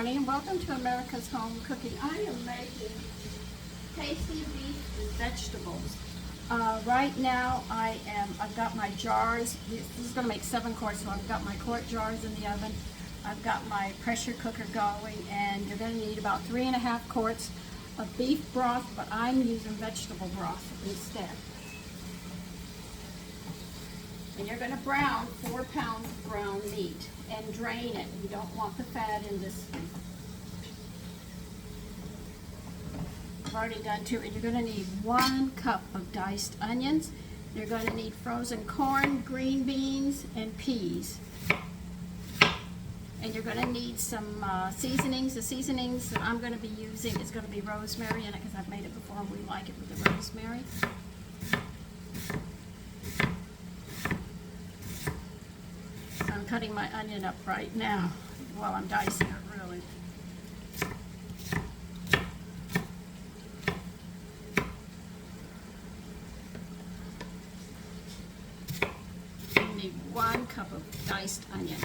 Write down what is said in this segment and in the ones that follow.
morning and welcome to America's Home Cooking. I am making tasty beef and vegetables. Right now I've got my jars. This is going to make 7 quarts, so I've got my quart jars in the oven. I've got my pressure cooker going, and you're going to need about 3.5 quarts of beef broth, but I'm using vegetable broth instead. And you're going to brown 4 pounds of ground meat and drain it. You don't want the fat in this thing. I've already done 2, and you're going to need 1 cup of diced onions. You're going to need frozen corn, green beans, and peas. And you're going to need some seasonings. The seasonings that I'm going to be using is going to be rosemary in it because I've made it before and we like it with the rosemary. I'm cutting my onion up right now while I'm dicing it, really. You need 1 cup of diced onion.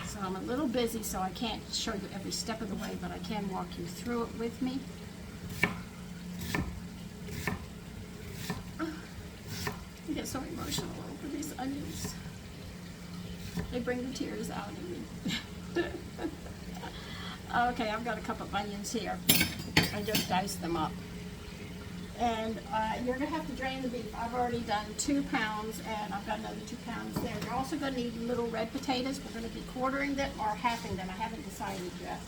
So I'm a little busy, so I can't show you every step of the way, but I can walk you through it with me. I get so emotional over these onions. They bring the tears out of me. Okay, I've got a cup of onions here. I just diced them up. And you're going to have to drain the beef. I've already done 2 pounds, and I've got another 2 pounds there. You're also going to need little red potatoes. We're going to be quartering them or halving them. I haven't decided yet.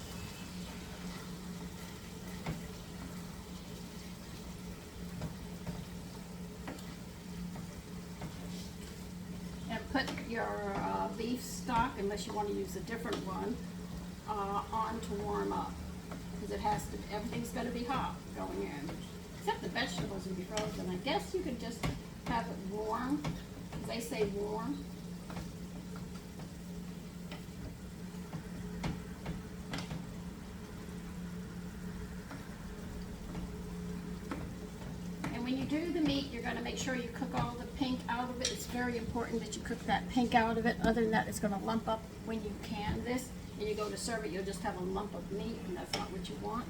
And put your beef stock, unless you want to use a different one, on to warm up. Because it has to, everything's going to be hot going in. Except the vegetables will be frozen. I guess you could just have it warm. They say warm. And when you do the meat, you're going to make sure you cook all the pink out of it. It's very important that you cook that pink out of it. Other than that, it's going to lump up when you can this. And you go to serve it, you'll just have a lump of meat, and that's not what you want.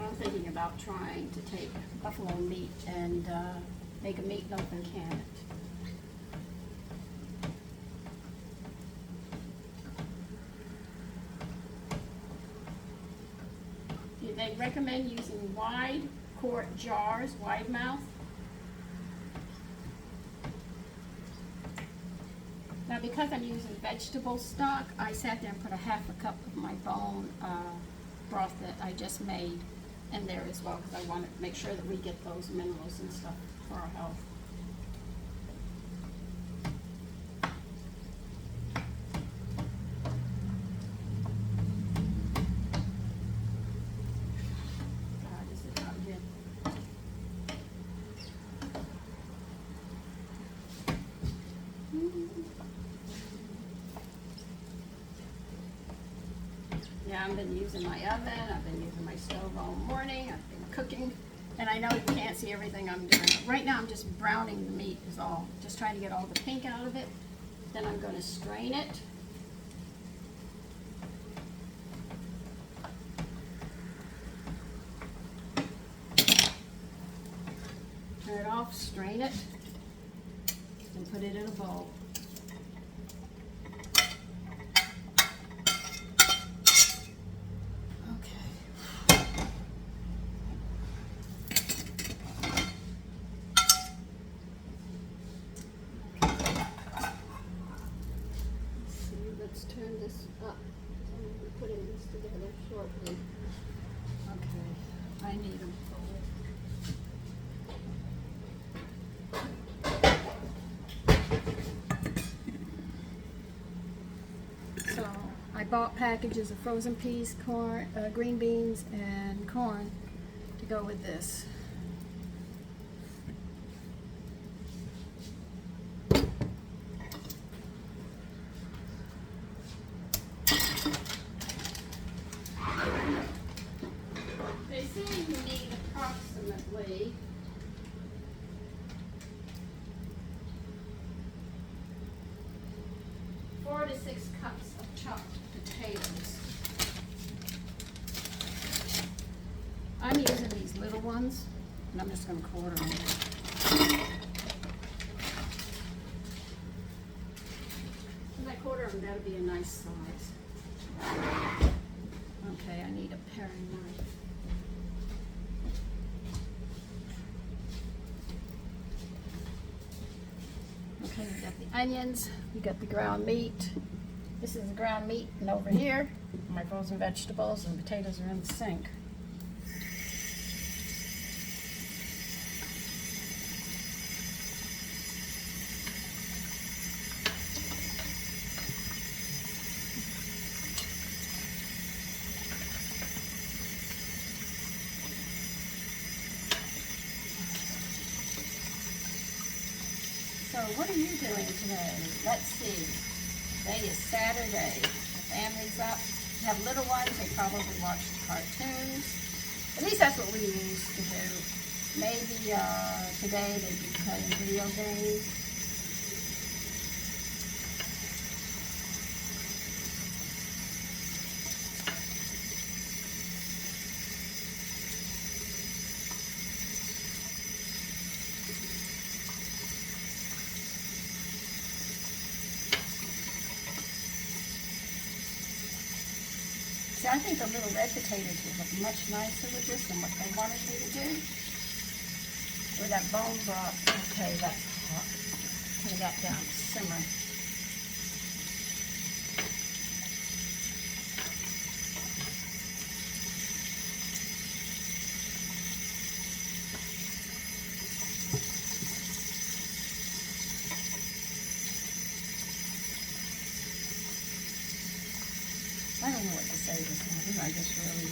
I'm thinking about trying to take buffalo meat and make a meatloaf and can it. They recommend using wide quart jars, wide mouth. Now, because I'm using vegetable stock, I sat there and put a 1/2 cup of my bone broth that I just made in there as well, because I want to make sure that we get those minerals and stuff for our health. God, is it hot here? Yeah, I've been using my oven, I've been using my stove all morning, I've been cooking, and I know you can't see everything I'm doing. Right now I'm just browning the meat is all, just trying to get all the pink out of it. Then I'm going to strain it. Turn it off, strain it, and put it in a bowl. Let's turn this up. I'm going to be putting this together shortly. Okay, I need them. So I bought packages of frozen peas, corn, green beans, and corn to go with this. They say you need approximately 4 to 6 cups of chopped potatoes. I'm using these little ones, and I'm just going to quarter them. If I quarter them, that'll be a nice size. Okay, I need a paring knife. Okay, we got the onions, we got the ground meat. This is the ground meat, and over here, my frozen vegetables and potatoes are in the sink. So what are you doing today? Let's see. Today is Saturday. The family's up. You have little ones, they probably watch cartoons. At least that's what we used to do. Maybe today they'd be playing video games. See, I think the little red potatoes would look much nicer with this than what they wanted me to do. Or that bone broth. Okay, that's hot. Turn that down to simmer. I don't know what to say this morning. I just really,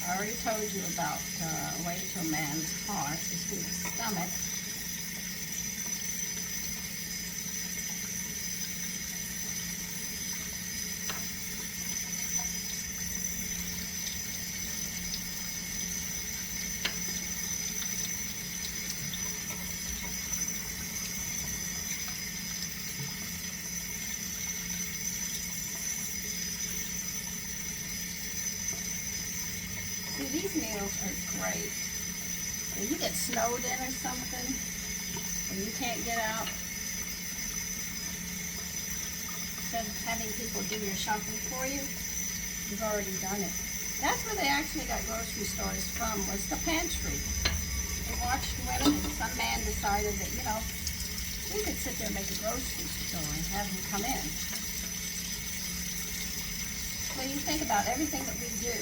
I already told you about a way to a man's heart is through the stomach. See, these meals are great. When you get snowed in or something, and you can't get out, instead of having people do your shopping for you, you've already done it. That's where they actually got grocery stores from, was the pantry. They watched women, and some man decided that, we could sit there and make a grocery store and have them come in. When you think about everything that we do,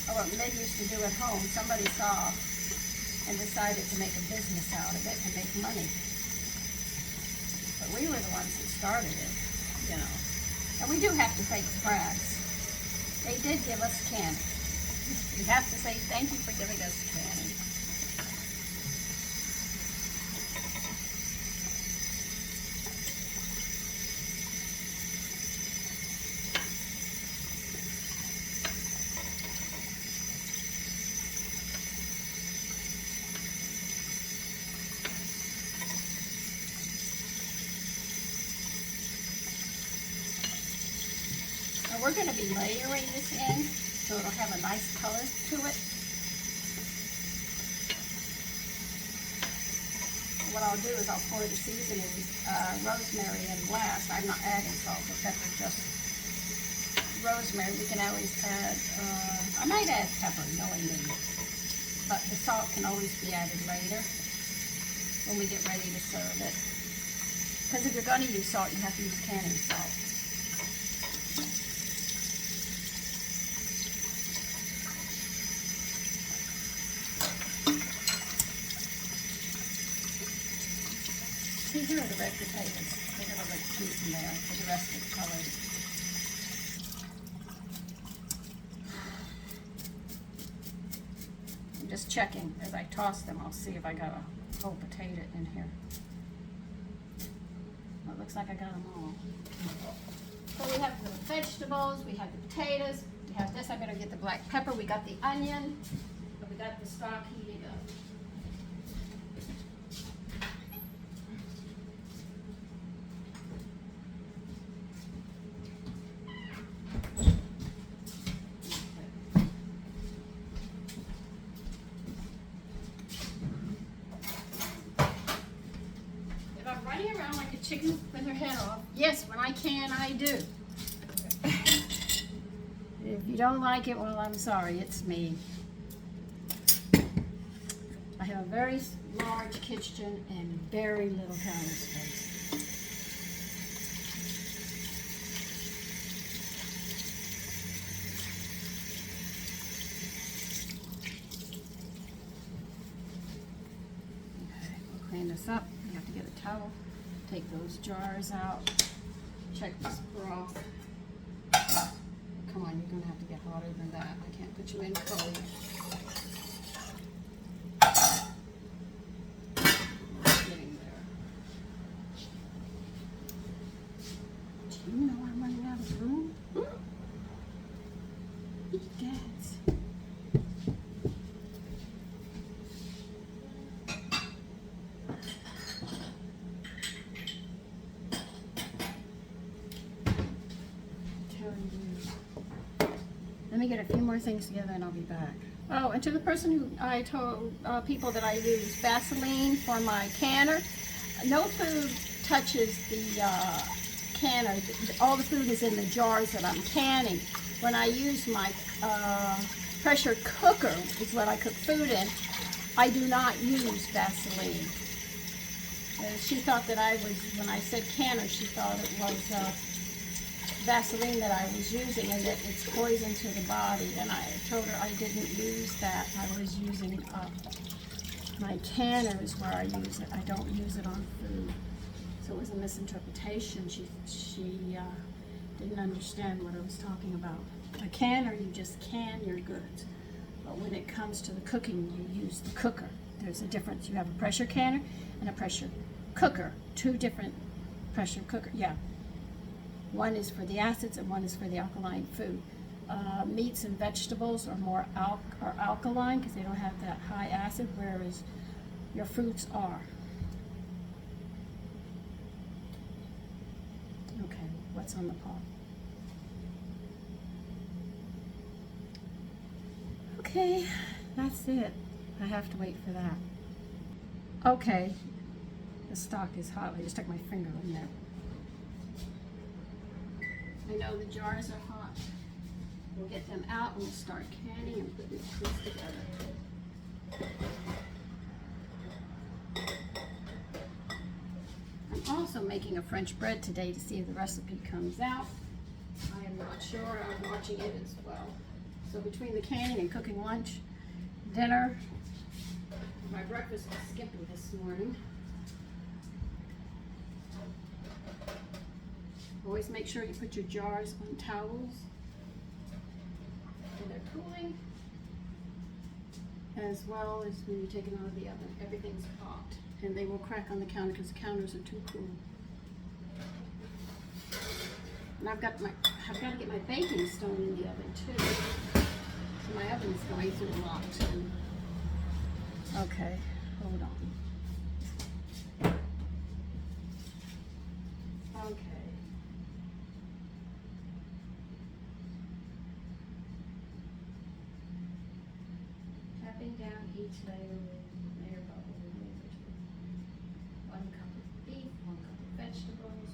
or what men used to do at home, somebody saw and decided to make a business out of it and make money. But we were the ones that started it, And we do have to thank the Braggs. They did give us candy. We have to say thank you for giving us candy. We're going to be layering this in so it'll have a nice color to it. What I'll do is I'll pour the seasoning, rosemary in last. I'm not adding salt or pepper, just rosemary. We can always add, I might add pepper, knowing me, but the salt can always be added later when we get ready to serve it. Because if you're going to use salt, you have to use canning salt. See, here are the red potatoes. They're going to look cute in there for the rest of the colors. I'm just checking. As I toss them, I'll see if I got a whole potato in here. Well, it looks like I got them all. So we have the vegetables, we have the potatoes. We have this. I better get the black pepper. We got the onion. We got the stock heating up. If I'm running around like a chicken with her head off, yes, when I can, I do. If you don't like it, well, I'm sorry, it's me. I have a very large kitchen and very little counter space. Okay, we'll clean this up. You have to get a towel, take those jars out, check this broth. Come on, you're gonna have to get hotter than that. I can't put you in cold. Getting there. Do you know I'm running out of room? Egats. Let me get a few more things together and I'll be back. Oh, and to the person who I told people that I use Vaseline for my canner, no food touches the canner. All the food is in the jars that I'm canning. When I use my pressure cooker, is what I cook food in, I do not use Vaseline. She thought that I was, when I said canner, she thought it was Vaseline that I was using and that it's poison to the body, and I told her I didn't use that. I was using my canner is where I use it. I don't use it on food. So it was a misinterpretation. She didn't understand what I was talking about. A canner, you just can your goods. But when it comes to the cooking, you use the cooker. There's a difference. You have a pressure canner and a pressure cooker. Two different pressure cooker. Yeah. One is for the acids and one is for the alkaline food. Meats and vegetables are more alkaline because they don't have that high acid, whereas your fruits are. Okay, what's on the pot? Okay, that's it. I have to wait for that. Okay, the stock is hot. I just stuck my finger in there. I know the jars are hot. We'll get them out and we'll start canning and putting this together. I'm also making a French bread today to see if the recipe comes out. I am not sure. I'm watching it as well. So between the canning and cooking lunch, dinner, my breakfast was skippy this morning. Always make sure you put your jars on towels when they're cooling, as well as when you take them out of the oven. Everything's hot, and they will crack on the counter because the counters are too cool. And I've got to get my baking stone in the oven too. So my oven's going through a lot too. Okay, hold on. Okay. Tapping down each layer with layer by layer. 1 cup of beef, 1 cup of vegetables,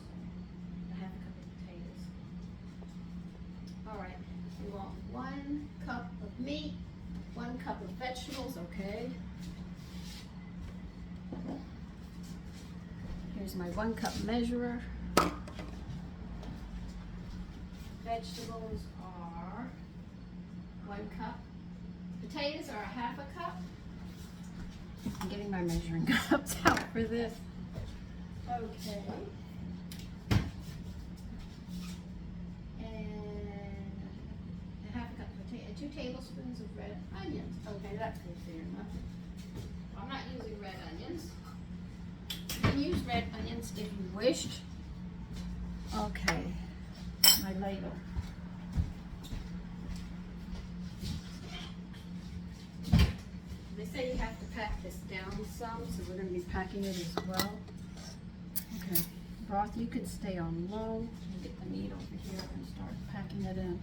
a half a cup of potatoes. All right, we want 1 cup of meat, 1 cup of vegetables, okay? Here's my 1 cup measurer. Vegetables are 1 cup. Potatoes are a half a cup. I'm getting my measuring cups out for this. Okay. And a half a cup of potato, 2 tablespoons of red onions. Okay, that's fair enough. I'm not using red onions. You can use red onions if you wished. Okay, my ladle. say you have to pack this down some, so we're going to be packing it as well. Okay, broth, you can stay on low. We'll get the meat over here and start packing it in.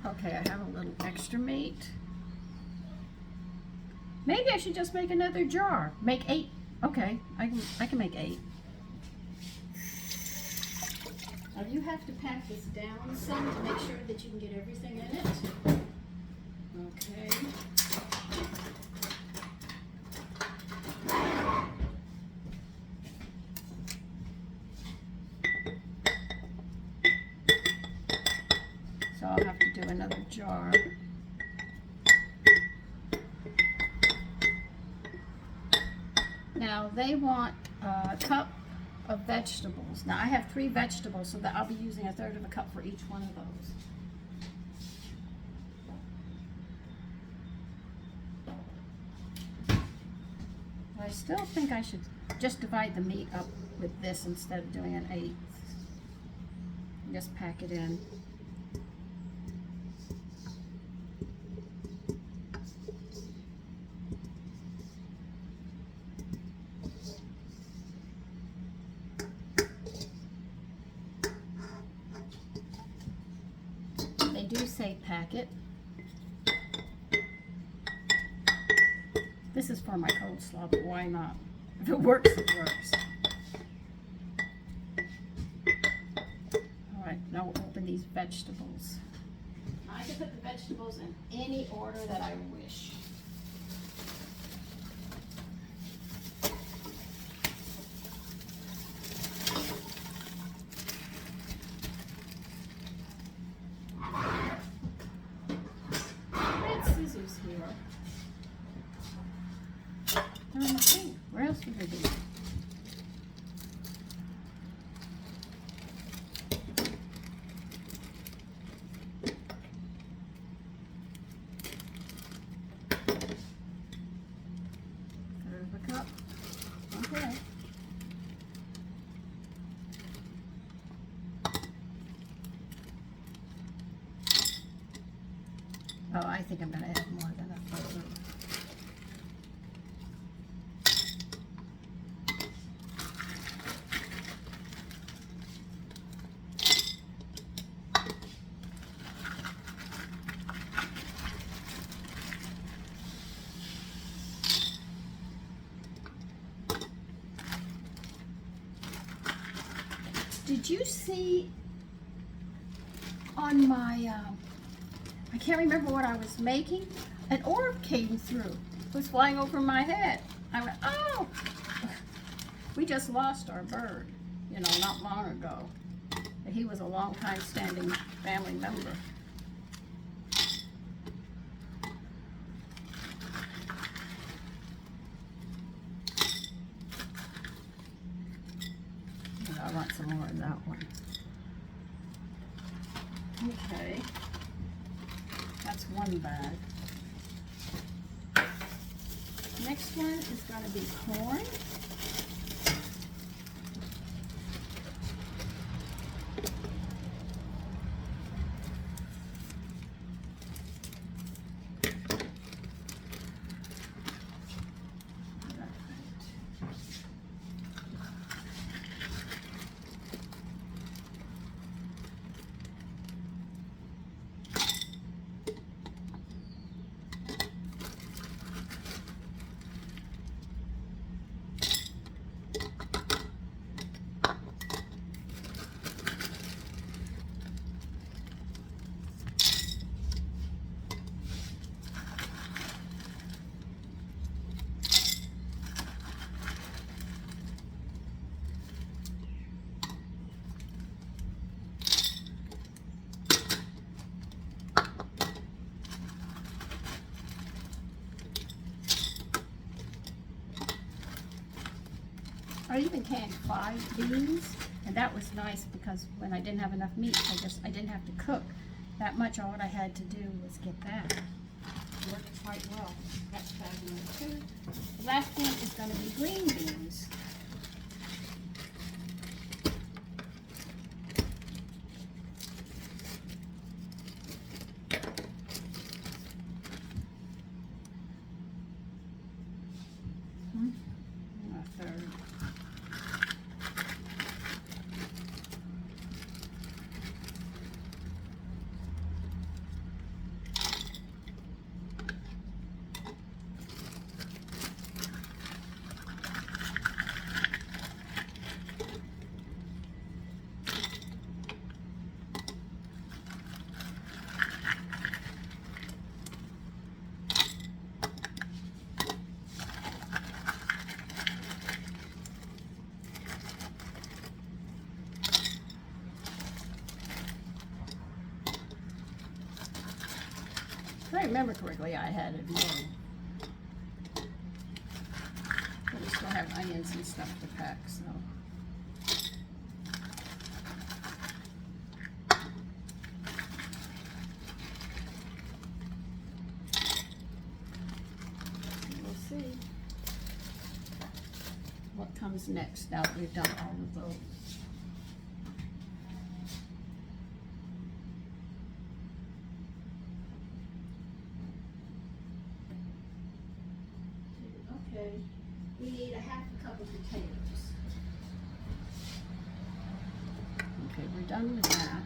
Okay, I have a little extra meat. Maybe I should just make another jar. Make 8. Okay, I can make 8. Now you have to pack this down some to make sure that you can get everything in it. Okay. So I'll have to do another jar. Now they want a cup of vegetables. Now I have 3 vegetables, so that I'll be using 1/3 of a cup for each one of those. I still think I should just divide the meat up with this instead of doing an 1/8. Just pack it in. They do say packet. This is for my coleslaw, but why not? If it works, it works. All right, now we'll open these vegetables. I can put the vegetables in any order that I wish. Scissors here. They're in the thing. Where else would they be? Third of a cup. Okay. Oh, I think I'm going to add more than a third. Did you see on my I can't remember what I was making. An orb came through. It was flying over my head. I went, oh! We just lost our bird, you know, not long ago. But he was a long time standing family member. And I want some more of that one. Okay. That's one bag. Next one is going to be corn. I even canned 5 beans, and that was nice because when I didn't have enough meat, I didn't have to cook that much. All I had to do was get that. It worked quite well. That's bag number 2. The last thing is going to be green beans. A third. If I remember correctly, I had it more. But we still have onions and stuff to pack, so. We'll see what comes next now that we've done all of those. Okay, we need a half a cup of potatoes. Okay, we're done with that.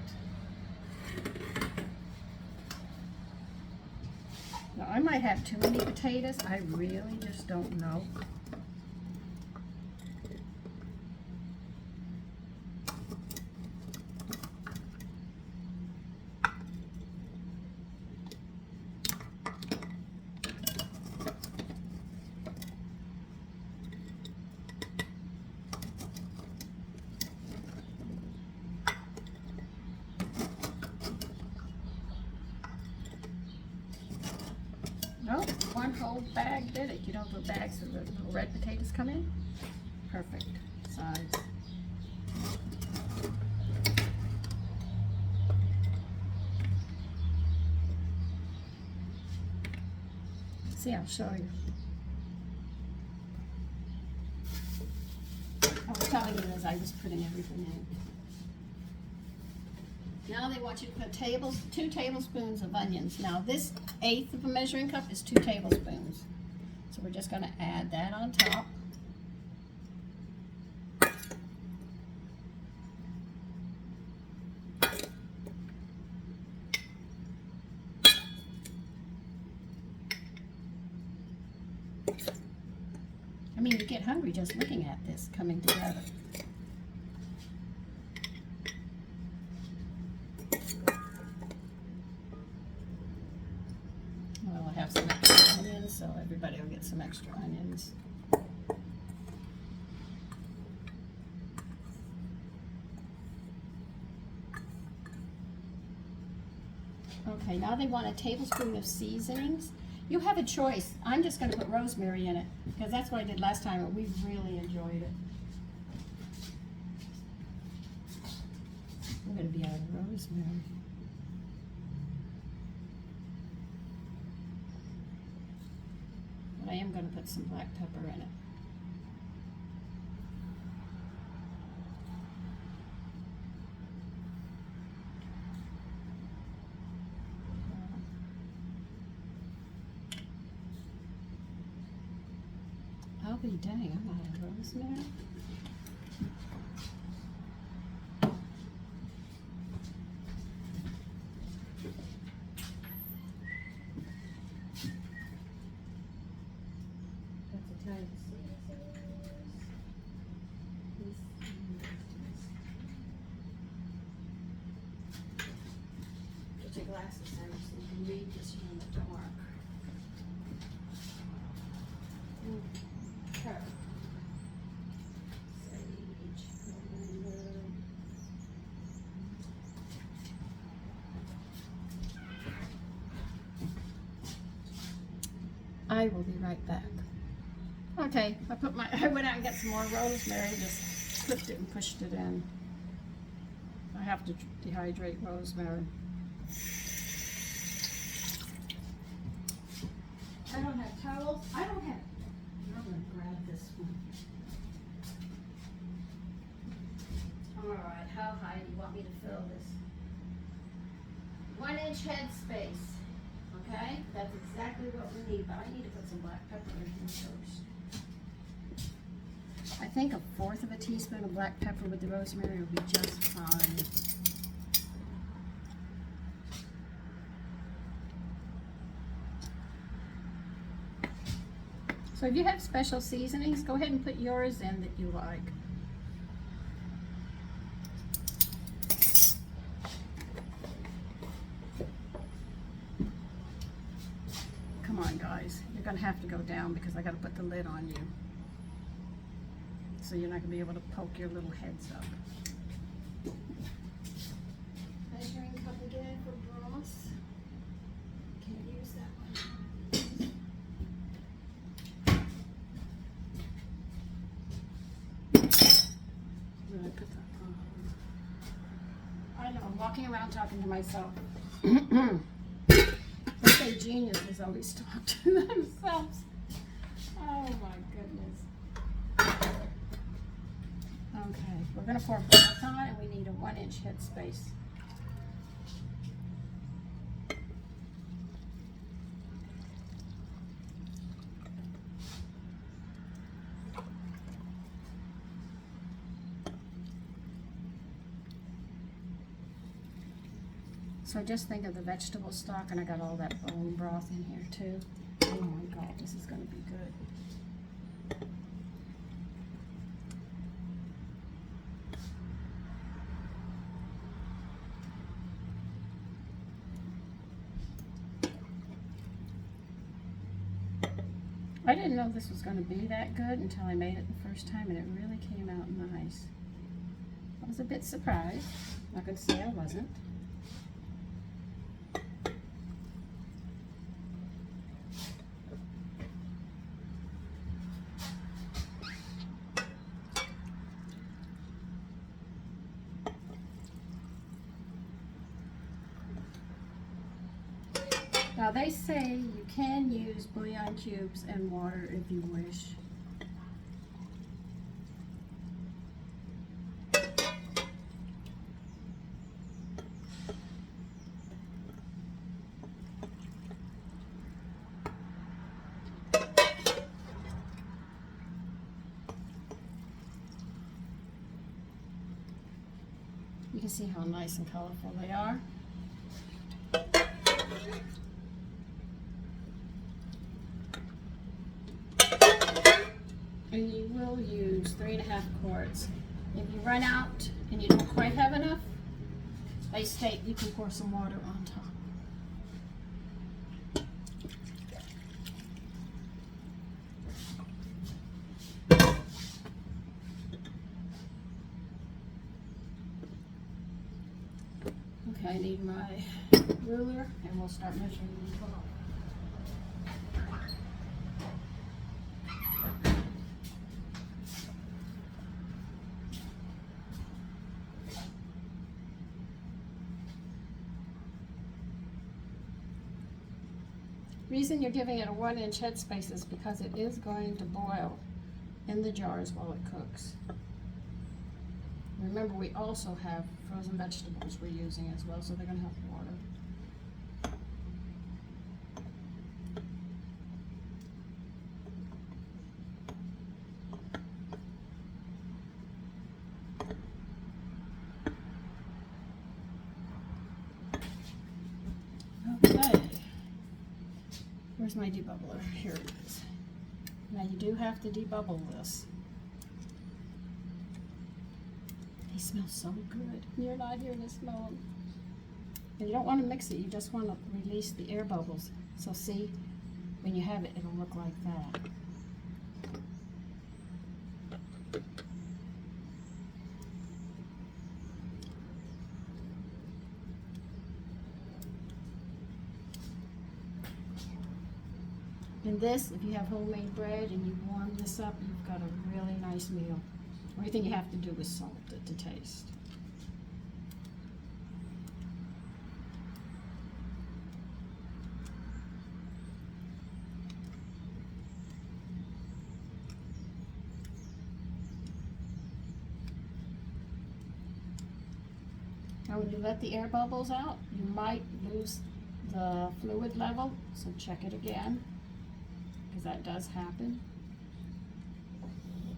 Now, I might have too many potatoes. I really just don't know. No, one whole bag did it. You know the bags of the little red potatoes come in? Perfect size. See, I'll show you. I was telling you as I was putting everything in. Now they want you to put 2 tablespoons of onions. Now this 1/8 of a measuring cup is 2 tablespoons. So we're just going to add that on top. I mean, you get hungry just looking at this coming together. I'll have some extra onions, so everybody will get some extra onions. Okay, now they want a tablespoon of seasonings. You have a choice. I'm just going to put rosemary in it because that's what I did last time and we really enjoyed it. We're going to be out of rosemary. But I am going to put some black pepper in it. I'll be dang, I'm out of rosemary. That's a tiny Put your glasses in so you can read this in the dark. I will be right back. Okay, I went out and got some more rosemary, just clipped it and pushed it in. I have to dehydrate rosemary. I don't have towels. I'm gonna grab this one. Alright, how high do you want me to fill this? 1 inch head space. Okay, that's exactly what we need, but I need to put some black pepper in here first. I think 1/4 of a teaspoon of black pepper with the rosemary will be just fine. So if you have special seasonings, go ahead and put yours in that you like. Come on, guys. You're going to have to go down because I got to put the lid on you. So you're not going to be able to poke your little heads up. Measuring cup again for broth. Can't use that one. Where did I put that? I know, I'm walking around talking to myself. They say geniuses always talk to themselves. Oh my goodness. Okay, we're going to pour broth on and we need a 1 inch head space. So just think of the vegetable stock, and I got all that bone broth in here too. Oh my God, this is going to be good. I didn't know this was going to be that good until I made it the first time, and it really came out nice. I was a bit surprised. Not going to say I wasn't. Now they say you can use bouillon cubes and water if you wish. You can see how nice and colorful they are. And you will use 3.5 quarts. If you run out and you don't quite have enough, they state you can pour some water on top. Okay, I need my ruler and we'll start measuring these off. Reason you're giving it a 1 inch headspace is because it is going to boil in the jars while it cooks. Remember, we also have frozen vegetables we're using as well, so they're going to have water. Okay. Where's my debubbler? Here it is. Now you do have to debubble this. They smell so good. You're not hearing the smell them. And you don't want to mix it, you just want to release the air bubbles. So see, when you have it, it'll look like that. And this, if you have homemade bread and you warm this up, you've got a really nice meal. Only thing you have to do is salt it to taste. Now when you let the air bubbles out, you might lose the fluid level, so check it again, because that does happen.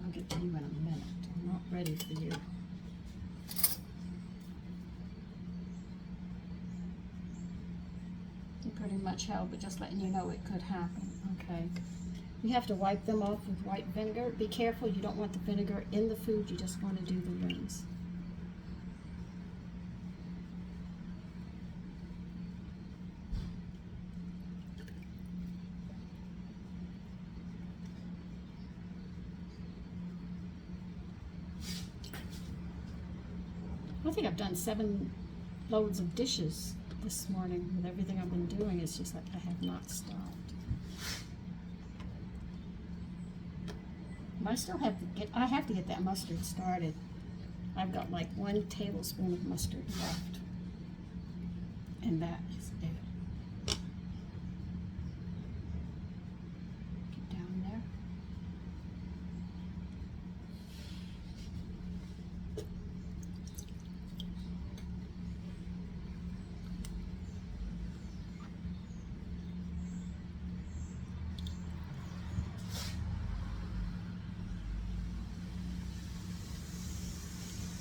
I'll get to you in a minute. I'm not ready for you. You pretty much held, but just letting you know it could happen. Okay. You have to wipe them off with white vinegar. Be careful, you don't want the vinegar in the food, you just want to do the rings. I think I've done 7 loads of dishes this morning with everything I've been doing. It's just like I have not stopped. But I still have to get that mustard started. I've got like 1 tablespoon of mustard left. And that is it. Get down there.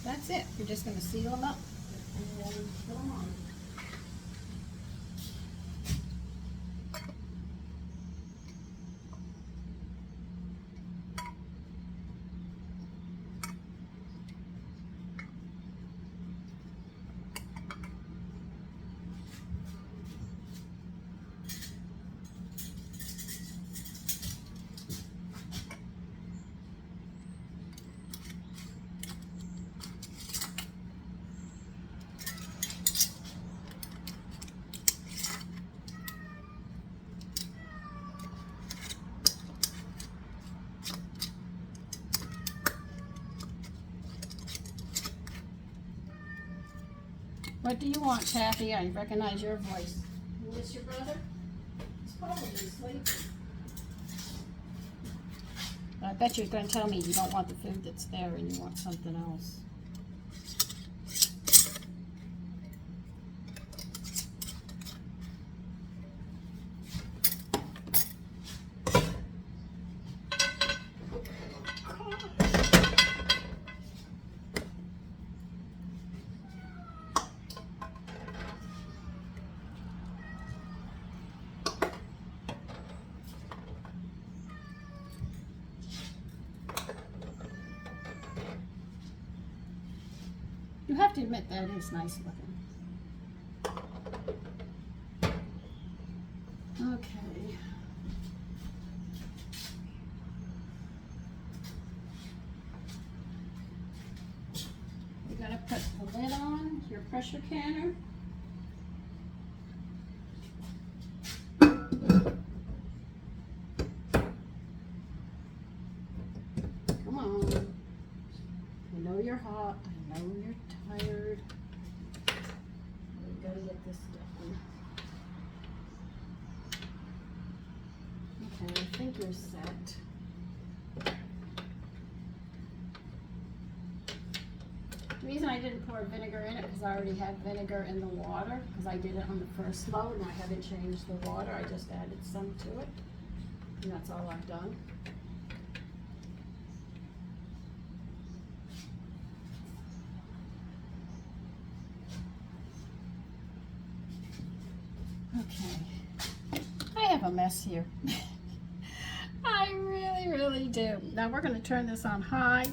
That's it. You're just going to seal them up and then put them on. What do you want, Taffy? I recognize your voice. You miss your brother? He's probably sleeping. I bet you're going to tell me you don't want the food that's there and you want something else. You have to admit that it is nice looking. Okay. You're going to put the lid on your pressure canner. Come on. I know you're hot. I know you're tired. We gotta get this done. Okay, I think you're set. The reason I didn't pour vinegar in it because I already had vinegar in the water because I did it on the first load and I haven't changed the water. I just added some to it, and that's all I've done. Okay, I have a mess here. I really do. Now we're going to turn this on high,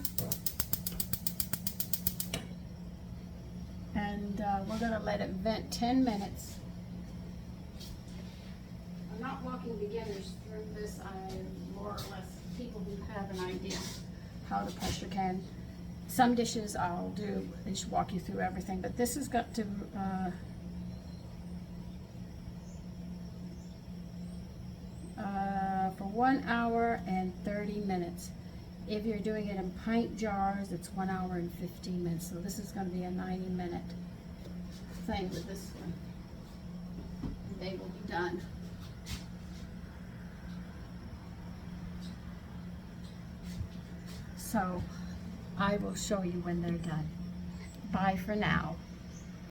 and we're going to let it vent 10 minutes. I'm not walking beginners through this. I'm more or less people who have an idea how to pressure can. Some dishes I'll do, I just walk you through everything, but this has got to 1 hour and 30 minutes. If you're doing it in pint jars, it's 1 hour and 15 minutes. So this is going to be a 90-minute thing with this one. They will be done. So I will show you when they're done. Bye for now.